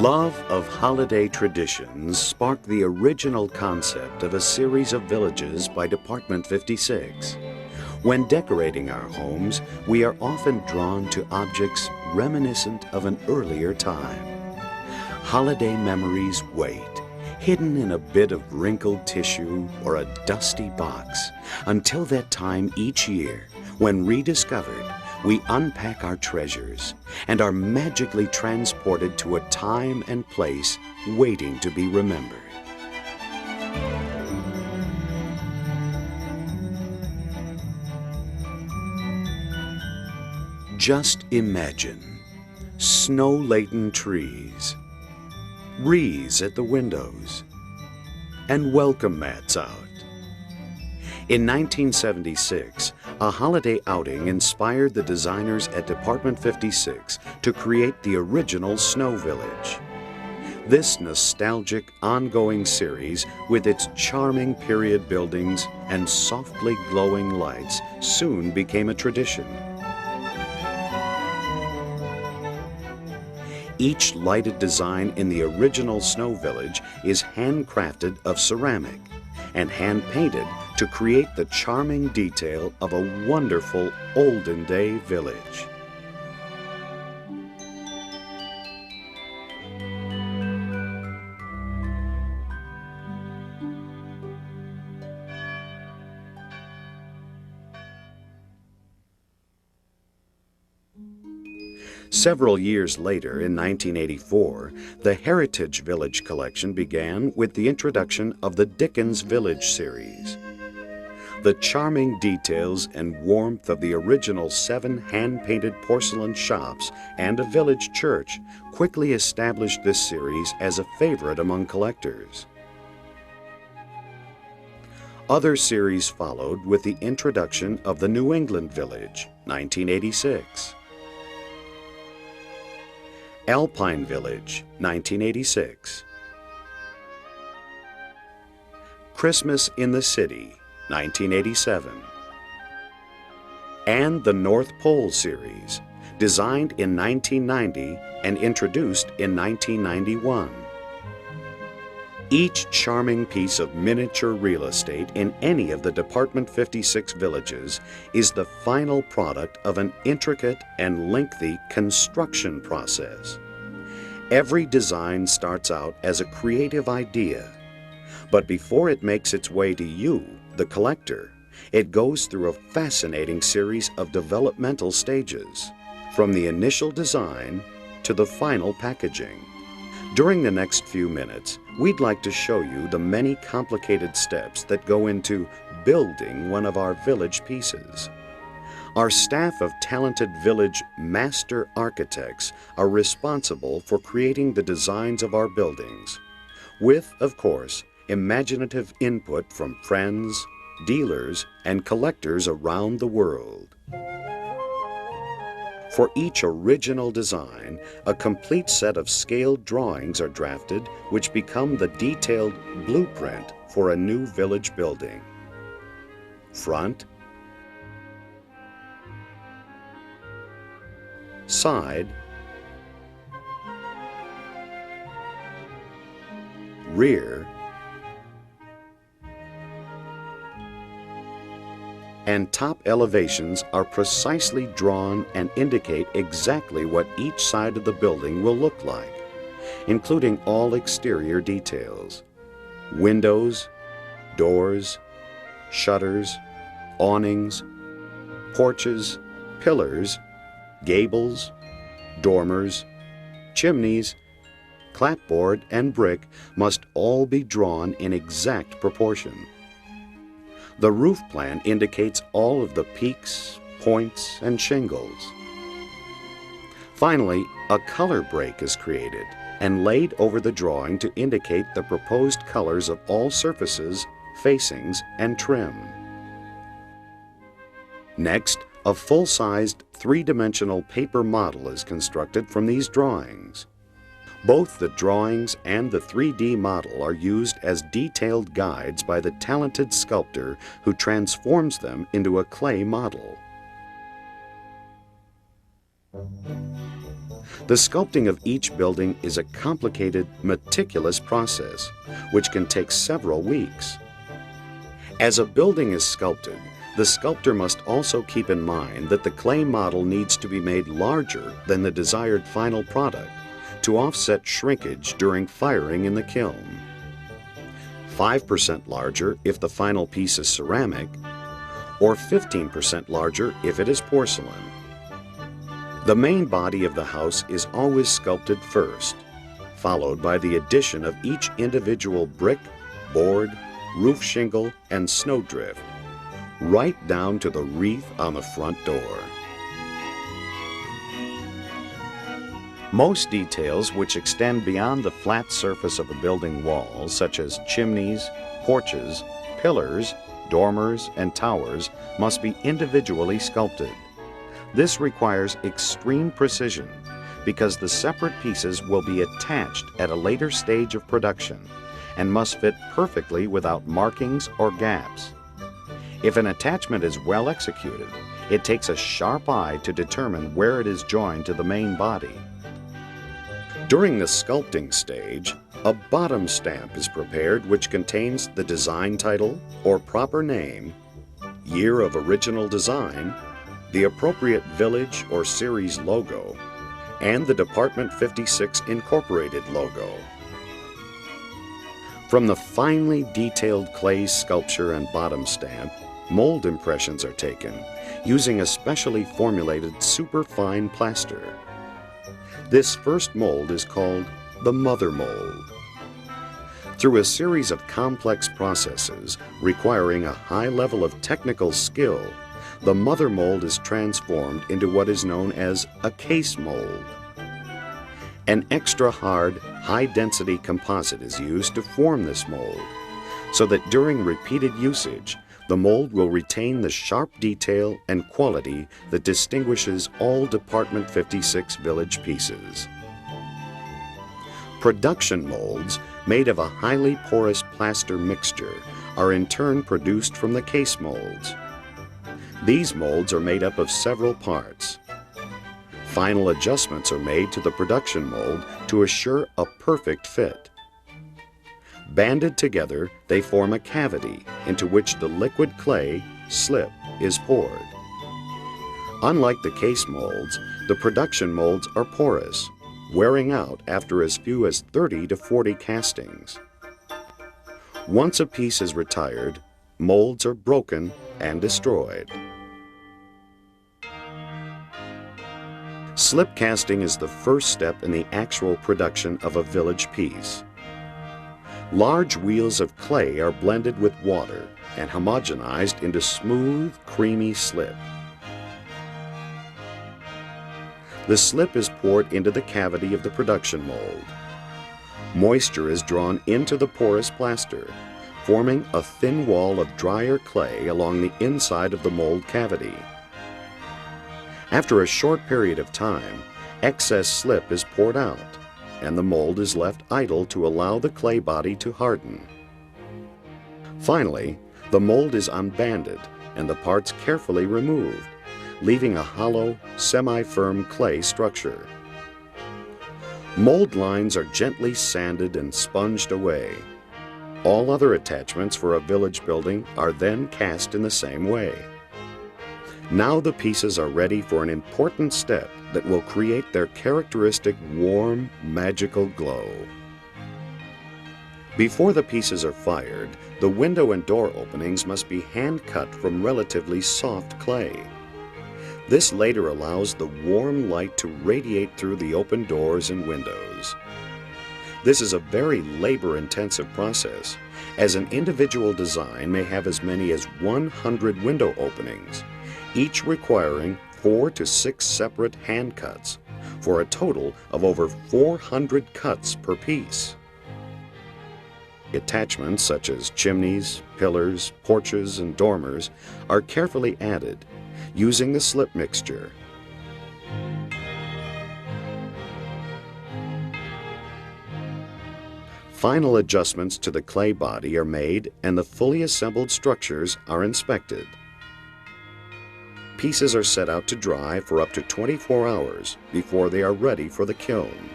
Love of holiday traditions sparked the original concept of a series of villages by Department 56. When decorating our homes, we are often drawn to objects reminiscent of an earlier time. Holiday memories wait, hidden in a bit of wrinkled tissue or a dusty box, until that time each year when rediscovered, we unpack our treasures and are magically transported to a time and place waiting to be remembered. Just imagine snow-laden trees, wreaths at the windows, and welcome mats out. In 1976, a holiday outing inspired the designers at Department 56 to create the original Snow Village. This nostalgic, ongoing series, with its charming period buildings and softly glowing lights, soon became a tradition. Each lighted design in the original Snow Village is handcrafted of ceramic and hand-painted to create the charming detail of a wonderful olden-day village. Several years later, in 1984, the Heritage Village collection began with the introduction of the Dickens Village series. The charming details and warmth of the original 7 hand-painted porcelain shops and a village church quickly established this series as a favorite among collectors. Other series followed with the introduction of the New England Village, 1986. Alpine Village, 1986. Christmas in the City, 1987. And the North Pole series, designed in 1990 and introduced in 1991. Each charming piece of miniature real estate in any of the Department 56 villages is the final product of an intricate and lengthy construction process. Every design starts out as a creative idea, but before it makes its way to you, the collector, it goes through a fascinating series of developmental stages, from the initial design to the final packaging. During the next few minutes, we'd like to show you the many complicated steps that go into building one of our village pieces. Our staff of talented village master architects are responsible for creating the designs of our buildings, with, of course, imaginative input from friends, dealers, and collectors around the world. For each original design, a complete set of scaled drawings are drafted, which become the detailed blueprint for a new village building. Front, side, rear, and top elevations are precisely drawn and indicate exactly what each side of the building will look like, including all exterior details: windows, doors, shutters, awnings, porches, pillars, gables, dormers, chimneys, clapboard, and brick must all be drawn in exact proportion. The roof plan indicates all of the peaks, points, and shingles. Finally, a color break is created and laid over the drawing to indicate the proposed colors of all surfaces, facings, and trim. Next, a full-sized, three-dimensional paper model is constructed from these drawings. Both the drawings and the 3D model are used as detailed guides by the talented sculptor who transforms them into a clay model. The sculpting of each building is a complicated, meticulous process, which can take several weeks. As a building is sculpted, the sculptor must also keep in mind that the clay model needs to be made larger than the desired final product to offset shrinkage during firing in the kiln. 5% larger if the final piece is ceramic, or 15% larger if it is porcelain. The main body of the house is always sculpted first, followed by the addition of each individual brick, board, roof shingle, and snowdrift, right down to the wreath on the front door. Most details which extend beyond the flat surface of a building wall, such as chimneys, porches, pillars, dormers, and towers, must be individually sculpted. This requires extreme precision because the separate pieces will be attached at a later stage of production and must fit perfectly without markings or gaps. If an attachment is well executed, it takes a sharp eye to determine where it is joined to the main body. During the sculpting stage, a bottom stamp is prepared which contains the design title or proper name, year of original design, the appropriate village or series logo, and the Department 56 Incorporated logo. From the finely detailed clay sculpture and bottom stamp, mold impressions are taken using a specially formulated superfine plaster. This first mold is called the mother mold. Through a series of complex processes requiring a high level of technical skill, the mother mold is transformed into what is known as a case mold. An extra hard, high-density composite is used to form this mold, so that during repeated usage, the mold will retain the sharp detail and quality that distinguishes all Department 56 village pieces. Production molds, made of a highly porous plaster mixture, are in turn produced from the case molds. These molds are made up of several parts. Final adjustments are made to the production mold to assure a perfect fit. Banded together, they form a cavity into which the liquid clay, slip, is poured. Unlike the case molds, the production molds are porous, wearing out after as few as 30 to 40 castings. Once a piece is retired, molds are broken and destroyed. Slip casting is the first step in the actual production of a village piece. Large wheels of clay are blended with water and homogenized into smooth, creamy slip. The slip is poured into the cavity of the production mold. Moisture is drawn into the porous plaster, forming a thin wall of drier clay along the inside of the mold cavity. After a short period of time, excess slip is poured out, and the mold is left idle to allow the clay body to harden. Finally, the mold is unbanded and the parts carefully removed, leaving a hollow, semi-firm clay structure. Mold lines are gently sanded and sponged away. All other attachments for a village building are then cast in the same way. Now the pieces are ready for an important step that will create their characteristic warm, magical glow. Before the pieces are fired, the window and door openings must be hand-cut from relatively soft clay. This later allows the warm light to radiate through the open doors and windows. This is a very labor-intensive process, as an individual design may have as many as 100 window openings, each requiring 4 to 6 separate hand cuts, for a total of over 400 cuts per piece. Attachments such as chimneys, pillars, porches, and dormers are carefully added using the slip mixture. Final adjustments to the clay body are made and the fully assembled structures are inspected. pieces are set out to dry for up to 24 hours before they are ready for the kiln.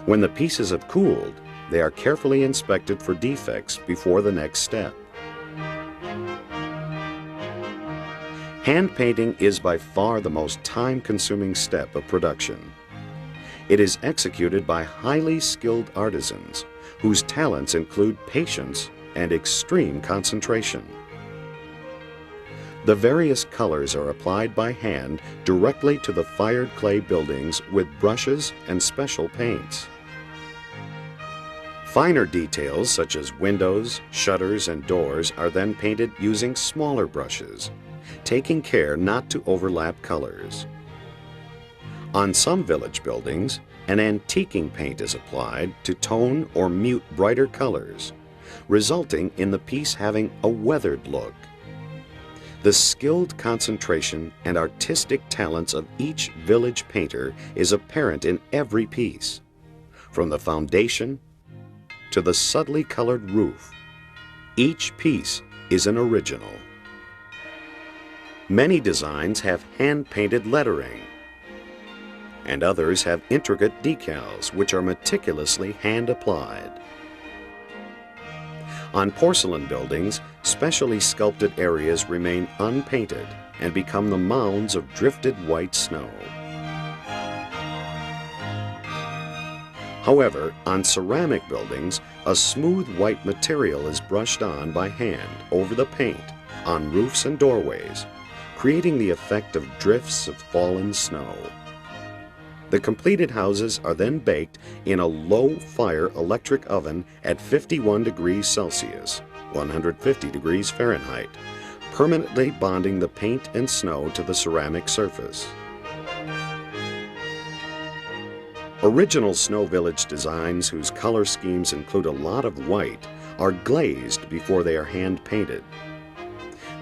When the pieces have cooled, they are carefully inspected for defects before the next step. Hand painting is by far the most time-consuming step of production. It is executed by highly skilled artisans whose talents include patience and extreme concentration. The various colors are applied by hand directly to the fired clay buildings with brushes and special paints. Finer details such as windows, shutters, and doors are then painted using smaller brushes, taking care not to overlap colors. On some village buildings, an antiquing paint is applied to tone or mute brighter colors, resulting in the piece having a weathered look. The skilled concentration and artistic talents of each village painter is apparent in every piece, from the foundation to the subtly colored roof. Each piece is an original. Many designs have hand-painted lettering, and others have intricate decals which are meticulously hand-applied. On porcelain buildings, specially sculpted areas remain unpainted and become the mounds of drifted white snow. However, on ceramic buildings, a smooth white material is brushed on by hand over the paint on roofs and doorways, creating the effect of drifts of fallen snow. The completed houses are then baked in a low-fire electric oven at 51 degrees Celsius, 150 degrees Fahrenheit, permanently bonding the paint and snow to the ceramic surface. Original Snow Village designs whose color schemes include a lot of white are glazed before they are hand-painted.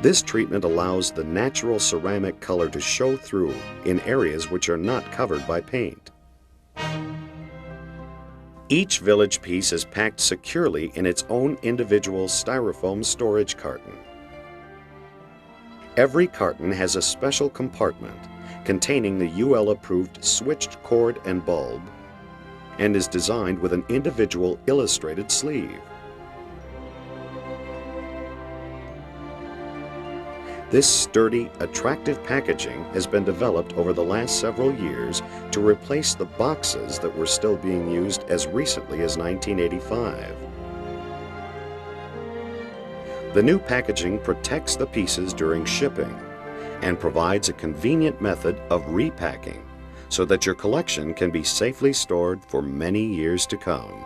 This treatment allows the natural ceramic color to show through in areas which are not covered by paint. Each village piece is packed securely in its own individual styrofoam storage carton. Every carton has a special compartment containing the UL-approved switched cord and bulb and is designed with an individual illustrated sleeve. This sturdy, attractive packaging has been developed over the last several years to replace the boxes that were still being used as recently as 1985. The new packaging protects the pieces during shipping and provides a convenient method of repacking so that your collection can be safely stored for many years to come.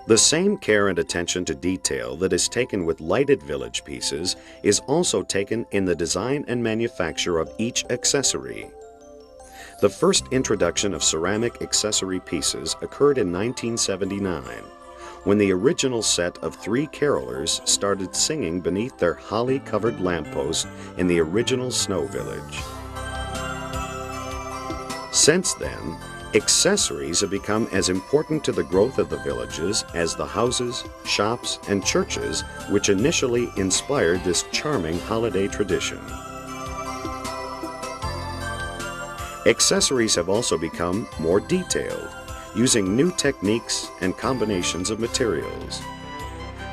The same care and attention to detail that is taken with lighted village pieces is also taken in the design and manufacture of each accessory. The first introduction of ceramic accessory pieces occurred in 1979, when the original set of 3 carolers started singing beneath their holly-covered lamppost in the original Snow Village. Since then, accessories have become as important to the growth of the villages as the houses, shops, and churches which initially inspired this charming holiday tradition. Accessories have also become more detailed, using new techniques and combinations of materials.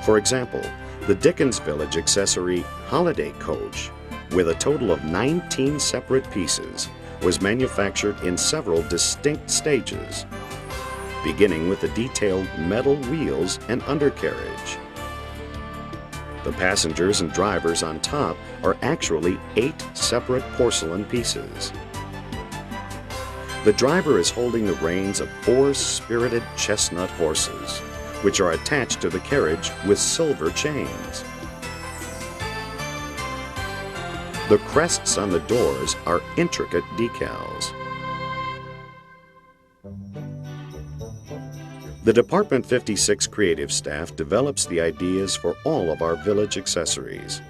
For example, the Dickens Village accessory Holiday Coach, with a total of 19 separate pieces, was manufactured in several distinct stages, beginning with the detailed metal wheels and undercarriage. The passengers and drivers on top are actually 8 separate porcelain pieces. The driver is holding the reins of 4 spirited chestnut horses, which are attached to the carriage with silver chains. The crests on the doors are intricate decals. The Department 56 creative staff develops the ideas for all of our village accessories.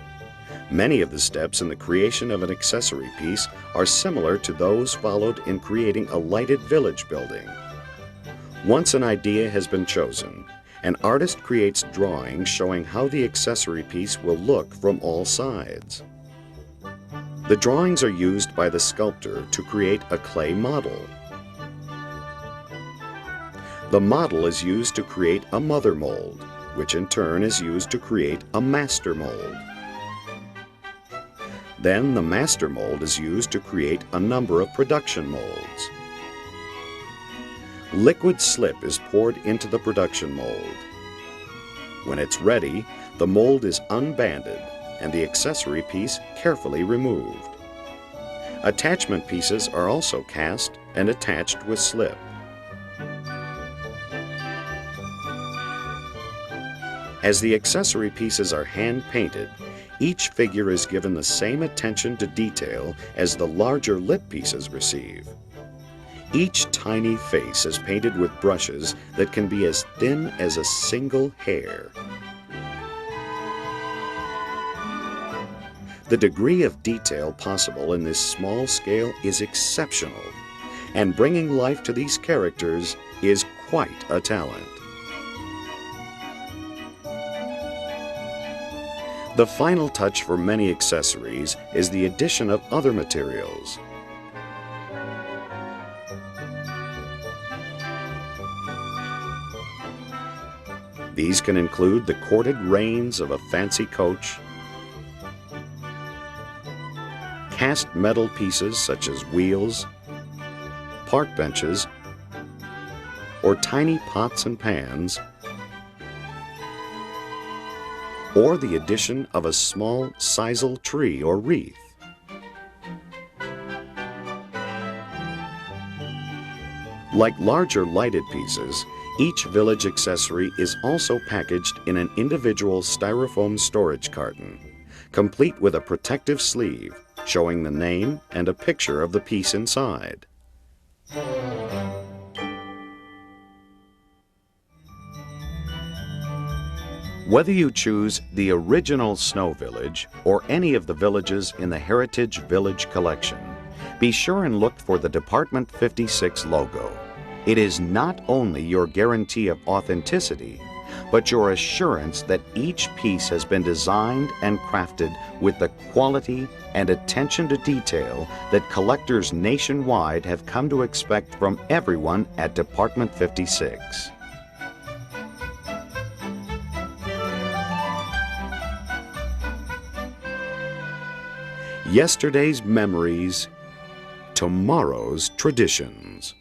Many of the steps in the creation of an accessory piece are similar to those followed in creating a lighted village building. Once an idea has been chosen, An artist creates drawings showing how the accessory piece will look from all sides. The drawings are used by the sculptor to create a clay model. The model is used to create a mother mold, which in turn is used to create a master mold. Then the master mold is used to create a number of production molds. Liquid slip is poured into the production mold. When it's ready, the mold is unbanded and the accessory piece carefully removed. Attachment pieces are also cast and attached with slip. As the accessory pieces are hand-painted, each figure is given the same attention to detail as the larger lip pieces receive. Each tiny face is painted with brushes that can be as thin as a single hair. The degree of detail possible in this small scale is exceptional, and bringing life to these characters is quite a talent. The final touch for many accessories is the addition of other materials. These can include the corded reins of a fancy coach, cast metal pieces such as wheels, park benches, or tiny pots and pans, or the addition of a small sisal tree or wreath. Like larger lighted pieces, each village accessory is also packaged in an individual styrofoam storage carton, complete with a protective sleeve showing the name and a picture of the piece inside. Whether you choose the original Snow Village or any of the villages in the Heritage Village collection, be sure and look for the Department 56 logo. It is not only your guarantee of authenticity, but your assurance that each piece has been designed and crafted with the quality and attention to detail that collectors nationwide have come to expect from everyone at Department 56. Yesterday's memories, tomorrow's traditions.